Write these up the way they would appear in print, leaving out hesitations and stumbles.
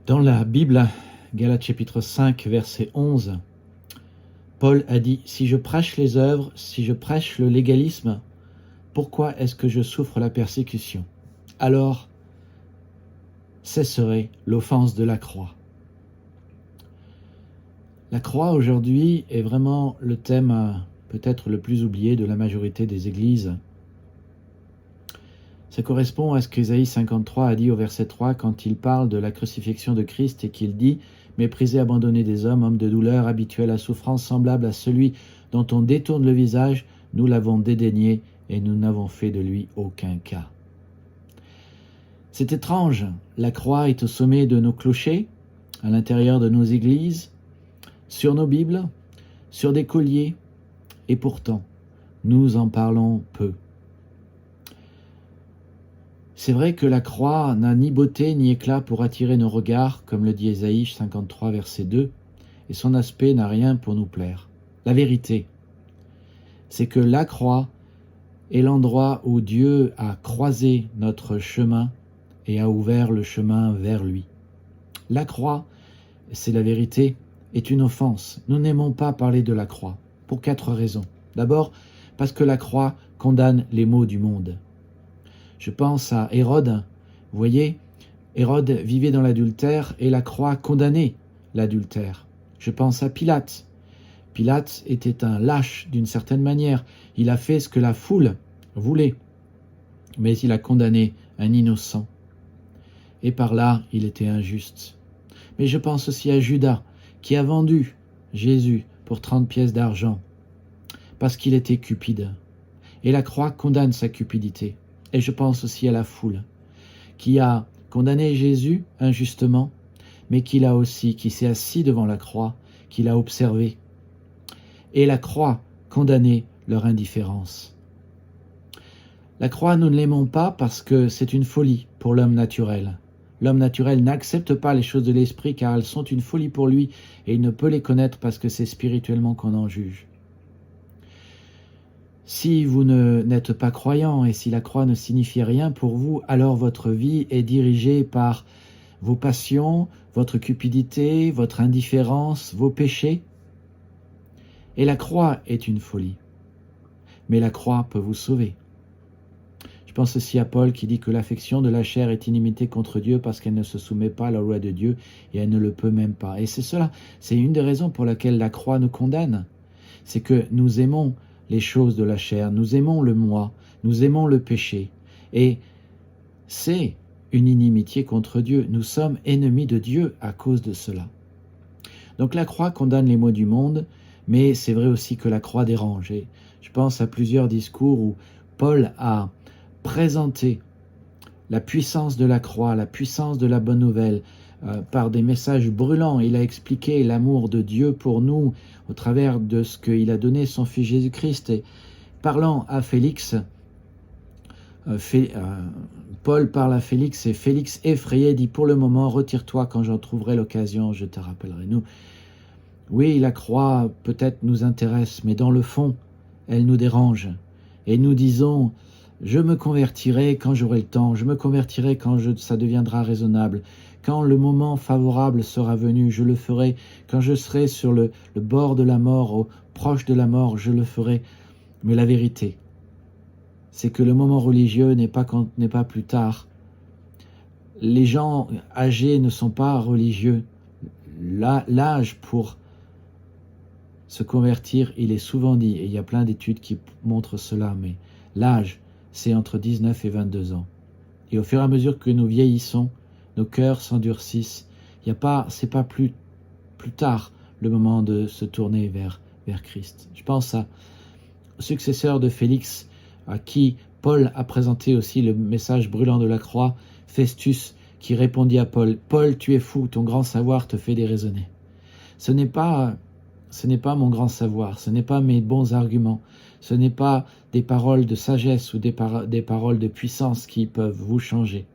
Dans la Bible, Galates chapitre 5, verset 11, Paul a dit « Si je prêche les œuvres, si je prêche le légalisme, pourquoi est-ce que je souffre la persécution? Alors cesserait l'offense de la croix. » La croix aujourd'hui est vraiment le thème peut-être le plus oublié de la majorité des églises. Ça correspond à ce qu'Ésaïe 53 a dit au verset 3 quand il parle de la crucifixion de Christ et qu'il dit « Méprisé, abandonné des hommes, homme de douleur, habitué à la souffrance, semblable à celui dont on détourne le visage, nous l'avons dédaigné et nous n'avons fait de lui aucun cas. » C'est étrange, la croix est au sommet de nos clochers, à l'intérieur de nos églises, sur nos Bibles, sur des colliers, et pourtant, nous en parlons peu. C'est vrai que la croix n'a ni beauté ni éclat pour attirer nos regards, comme le dit Ésaïe 53, verset 2, et son aspect n'a rien pour nous plaire. La vérité, c'est que la croix est l'endroit où Dieu a croisé notre chemin et a ouvert le chemin vers lui. La croix, c'est la vérité, est une offense. Nous n'aimons pas parler de la croix, pour 4 raisons. D'abord, parce que la croix condamne les maux du monde. Je pense à Hérode. Vous voyez, Hérode vivait dans l'adultère et la croix condamnait l'adultère. Je pense à Pilate. Pilate était un lâche d'une certaine manière. Il a fait ce que la foule voulait, mais il a condamné un innocent. Et par là, il était injuste. Mais je pense aussi à Judas, qui a vendu Jésus pour 30 pièces d'argent, parce qu'il était cupide. Et la croix condamne sa cupidité. Et je pense aussi à la foule, qui a condamné Jésus injustement, mais qui s'est assis devant la croix, qui l'a observé. Et la croix condamnait leur indifférence. La croix, nous ne l'aimons pas parce que c'est une folie pour l'homme naturel. L'homme naturel n'accepte pas les choses de l'esprit car elles sont une folie pour lui et il ne peut les connaître parce que c'est spirituellement qu'on en juge. Si vous n'êtes pas croyant et si la croix ne signifie rien pour vous, alors votre vie est dirigée par vos passions, votre cupidité, votre indifférence, vos péchés. Et la croix est une folie. Mais la croix peut vous sauver. Je pense aussi à Paul qui dit que l'affection de la chair est inimitié contre Dieu parce qu'elle ne se soumet pas à la loi de Dieu et elle ne le peut même pas. Et c'est une des raisons pour laquelle la croix nous condamne. C'est que nous aimons les choses de la chair, nous aimons le moi, nous aimons le péché. Et c'est une inimitié contre Dieu. Nous sommes ennemis de Dieu à cause de cela. Donc la croix condamne les maux du monde, mais c'est vrai aussi que la croix dérange. Et je pense à plusieurs discours où Paul a présenté la puissance de la croix, la puissance de la bonne nouvelle, par des messages brûlants. Il a expliqué l'amour de Dieu pour nous au travers de ce qu'il a donné son Fils Jésus-Christ. Et parlant à Félix, Paul parle à Félix et Félix effrayé dit « Pour le moment, retire-toi, quand j'en trouverai l'occasion, je te rappellerai. » Oui, la croix peut-être nous intéresse, mais dans le fond, elle nous dérange. Et nous disons « Je me convertirai quand j'aurai le temps, je me convertirai quand ça deviendra raisonnable. Quand le moment favorable sera venu, je le ferai. Quand je serai sur le bord de la mort, proche de la mort, je le ferai. » Mais la vérité, c'est que le moment religieux n'est pas plus tard. Les gens âgés ne sont pas religieux. L'âge pour se convertir, il est souvent dit, et il y a plein d'études qui montrent cela, mais l'âge, c'est entre 19 et 22 ans. Et au fur et à mesure que nous vieillissons, nos cœurs s'endurcissent. C'est pas plus tard le moment de se tourner vers Christ. Je pense au successeur de Félix, à qui Paul a présenté aussi le message brûlant de la croix, Festus, qui répondit à Paul « Paul, tu es fou, ton grand savoir te fait déraisonner. » Ce n'est pas mon grand savoir, ce n'est pas mes bons arguments, ce n'est pas des paroles de sagesse ou des paroles de puissance qui peuvent vous changer.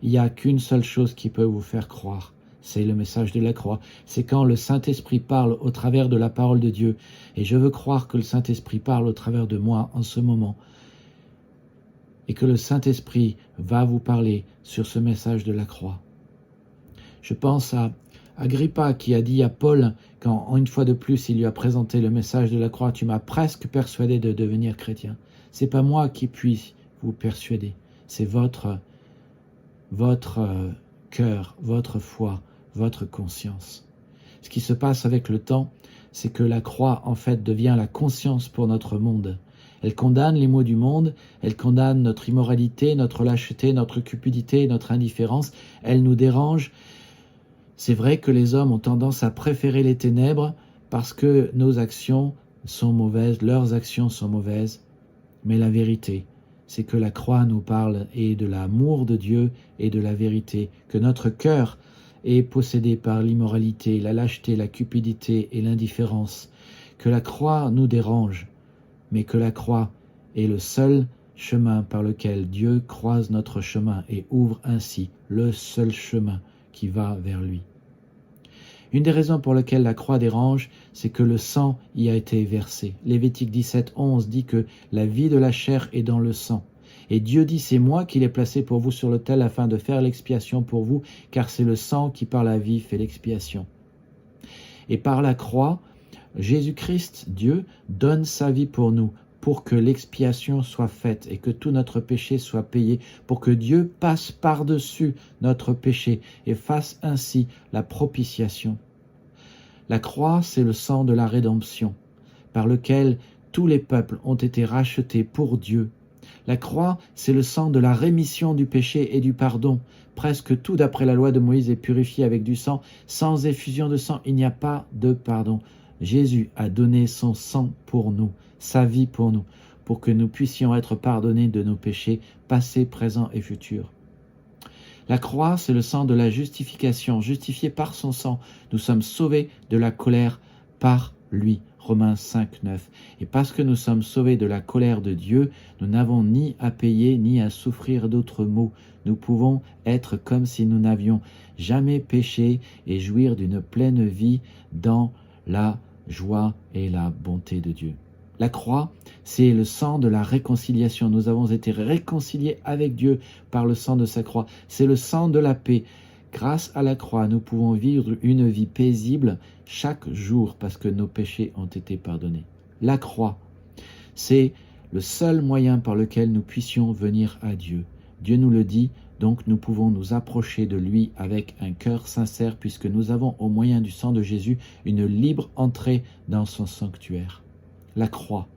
Il n'y a qu'une seule chose qui peut vous faire croire, c'est le message de la croix. C'est quand le Saint-Esprit parle au travers de la parole de Dieu. Et je veux croire que le Saint-Esprit parle au travers de moi en ce moment. Et que le Saint-Esprit va vous parler sur ce message de la croix. Je pense à Agrippa qui a dit à Paul, quand une fois de plus il lui a présenté le message de la croix, tu m'as presque persuadé de devenir chrétien. C'est pas moi qui puis vous persuader, c'est votre cœur, votre foi, votre conscience. Ce qui se passe avec le temps, c'est que la croix, en fait, devient la conscience pour notre monde. Elle condamne les maux du monde, elle condamne notre immoralité, notre lâcheté, notre cupidité, notre indifférence, elle nous dérange. C'est vrai que les hommes ont tendance à préférer les ténèbres parce que nos actions sont mauvaises, leurs actions sont mauvaises, mais la vérité, c'est que la croix nous parle et de l'amour de Dieu et de la vérité, que notre cœur est possédé par l'immoralité, la lâcheté, la cupidité et l'indifférence, que la croix nous dérange, mais que la croix est le seul chemin par lequel Dieu croise notre chemin et ouvre ainsi le seul chemin qui va vers lui. Une des raisons pour lesquelles la croix dérange, c'est que le sang y a été versé. Lévitique 17:11 dit que la vie de la chair est dans le sang. Et Dieu dit, c'est moi qui l'ai placé pour vous sur l'autel afin de faire l'expiation pour vous, car c'est le sang qui par la vie fait l'expiation. Et par la croix, Jésus-Christ, Dieu, donne sa vie pour nous, pour que l'expiation soit faite et que tout notre péché soit payé, pour que Dieu passe par-dessus notre péché et fasse ainsi la propitiation. La croix, c'est le sang de la rédemption, par lequel tous les peuples ont été rachetés pour Dieu. La croix, c'est le sang de la rémission du péché et du pardon. Presque tout d'après la loi de Moïse est purifié avec du sang. Sans effusion de sang, il n'y a pas de pardon. Jésus a donné son sang pour nous, sa vie pour nous, pour que nous puissions être pardonnés de nos péchés, passés, présents et futurs. La croix, c'est le sang de la justification. Justifiés par son sang, nous sommes sauvés de la colère par lui. Romains 5:9. Et parce que nous sommes sauvés de la colère de Dieu, nous n'avons ni à payer ni à souffrir d'autres maux. Nous pouvons être comme si nous n'avions jamais péché et jouir d'une pleine vie dans la joie et la bonté de Dieu. La croix, c'est le sang de la réconciliation. Nous avons été réconciliés avec Dieu par le sang de sa croix. C'est le sang de la paix. Grâce à la croix, nous pouvons vivre une vie paisible chaque jour parce que nos péchés ont été pardonnés. La croix, c'est le seul moyen par lequel nous puissions venir à Dieu. Dieu nous le dit, donc nous pouvons nous approcher de lui avec un cœur sincère puisque nous avons au moyen du sang de Jésus une libre entrée dans son sanctuaire. La croix,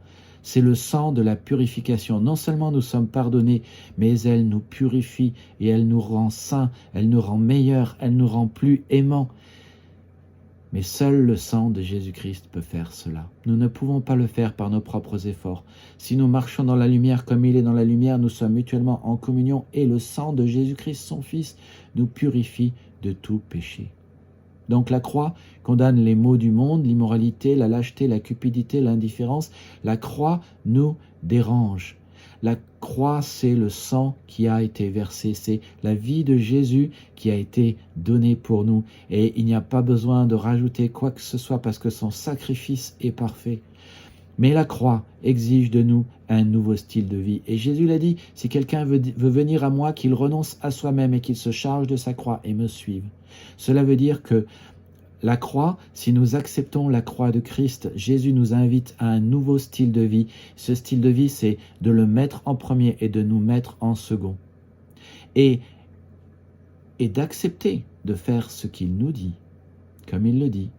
c'est le sang de la purification. Non seulement nous sommes pardonnés, mais elle nous purifie et elle nous rend saints, elle nous rend meilleurs, elle nous rend plus aimants. Mais seul le sang de Jésus-Christ peut faire cela. Nous ne pouvons pas le faire par nos propres efforts. Si nous marchons dans la lumière comme il est dans la lumière, nous sommes mutuellement en communion et le sang de Jésus-Christ, son Fils, nous purifie de tout péché. Donc la croix condamne les maux du monde, l'immoralité, la lâcheté, la cupidité, l'indifférence. La croix nous dérange. La croix, c'est le sang qui a été versé, c'est la vie de Jésus qui a été donnée pour nous. Et il n'y a pas besoin de rajouter quoi que ce soit parce que son sacrifice est parfait. Mais la croix exige de nous un nouveau style de vie. Et Jésus l'a dit, si quelqu'un veut venir à moi, qu'il renonce à soi-même et qu'il se charge de sa croix et me suive. Cela veut dire que la croix, si nous acceptons la croix de Christ, Jésus nous invite à un nouveau style de vie. Ce style de vie, c'est de le mettre en premier et de nous mettre en second. Et d'accepter de faire ce qu'il nous dit, comme il le dit,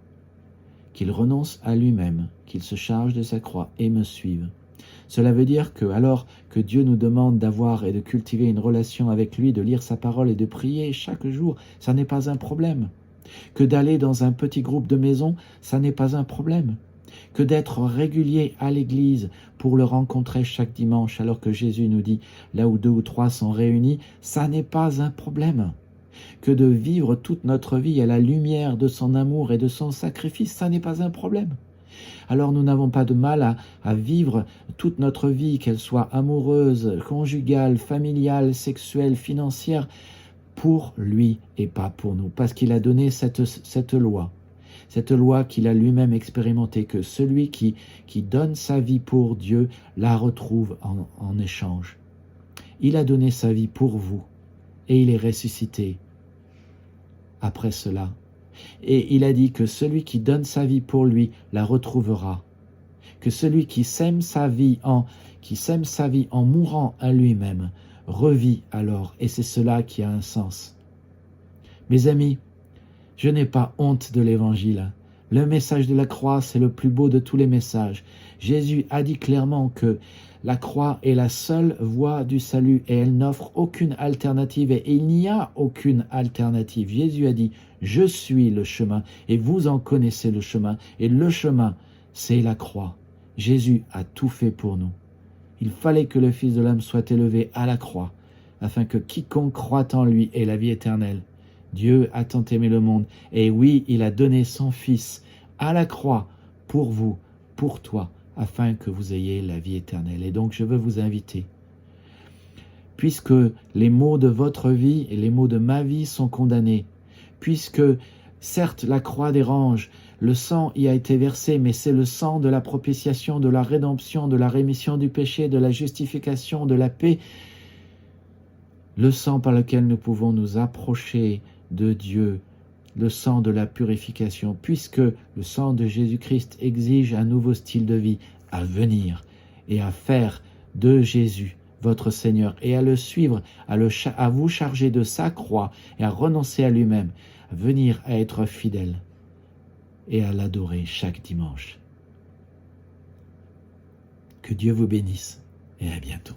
qu'il renonce à lui-même, qu'il se charge de sa croix et me suive. Cela veut dire que, alors que Dieu nous demande d'avoir et de cultiver une relation avec lui, de lire sa parole et de prier chaque jour, ça n'est pas un problème. Que d'aller dans un petit groupe de maison, ça n'est pas un problème. Que d'être régulier à l'église pour le rencontrer chaque dimanche, alors que Jésus nous dit, là où 2 ou 3 sont réunis, ça n'est pas un problème. Que de vivre toute notre vie à la lumière de son amour et de son sacrifice, ça n'est pas un problème. Alors nous n'avons pas de mal à vivre toute notre vie, qu'elle soit amoureuse, conjugale, familiale, sexuelle, financière, pour lui et pas pour nous, parce qu'il a donné cette loi qu'il a lui-même expérimentée, que celui qui donne sa vie pour Dieu la retrouve en échange. Il a donné sa vie pour vous et il est ressuscité après cela. Et il a dit que celui qui donne sa vie pour lui la retrouvera. Que celui qui sème sa vie en mourant à lui-même revit alors, et c'est cela qui a un sens. Mes amis, je n'ai pas honte de l'Évangile. Le message de la croix, c'est le plus beau de tous les messages. Jésus a dit clairement que la croix est la seule voie du salut et elle n'offre aucune alternative et il n'y a aucune alternative. Jésus a dit « Je suis le chemin et vous en connaissez le chemin et le chemin, c'est la croix. » Jésus a tout fait pour nous. Il fallait que le Fils de l'homme soit élevé à la croix afin que quiconque croit en lui ait la vie éternelle. Dieu a tant aimé le monde, et oui, il a donné son Fils à la croix pour vous, pour toi, afin que vous ayez la vie éternelle. Et donc je veux vous inviter, puisque les maux de votre vie et les maux de ma vie sont condamnés, puisque certes la croix dérange, le sang y a été versé, mais c'est le sang de la propitiation, de la rédemption, de la rémission du péché, de la justification, de la paix, le sang par lequel nous pouvons nous approcher de Dieu, le sang de la purification, puisque le sang de Jésus-Christ exige un nouveau style de vie à venir et à faire de Jésus votre Seigneur et à le suivre, à vous charger de sa croix et à renoncer à lui-même, à venir à être fidèle et à l'adorer chaque dimanche. Que Dieu vous bénisse et à bientôt.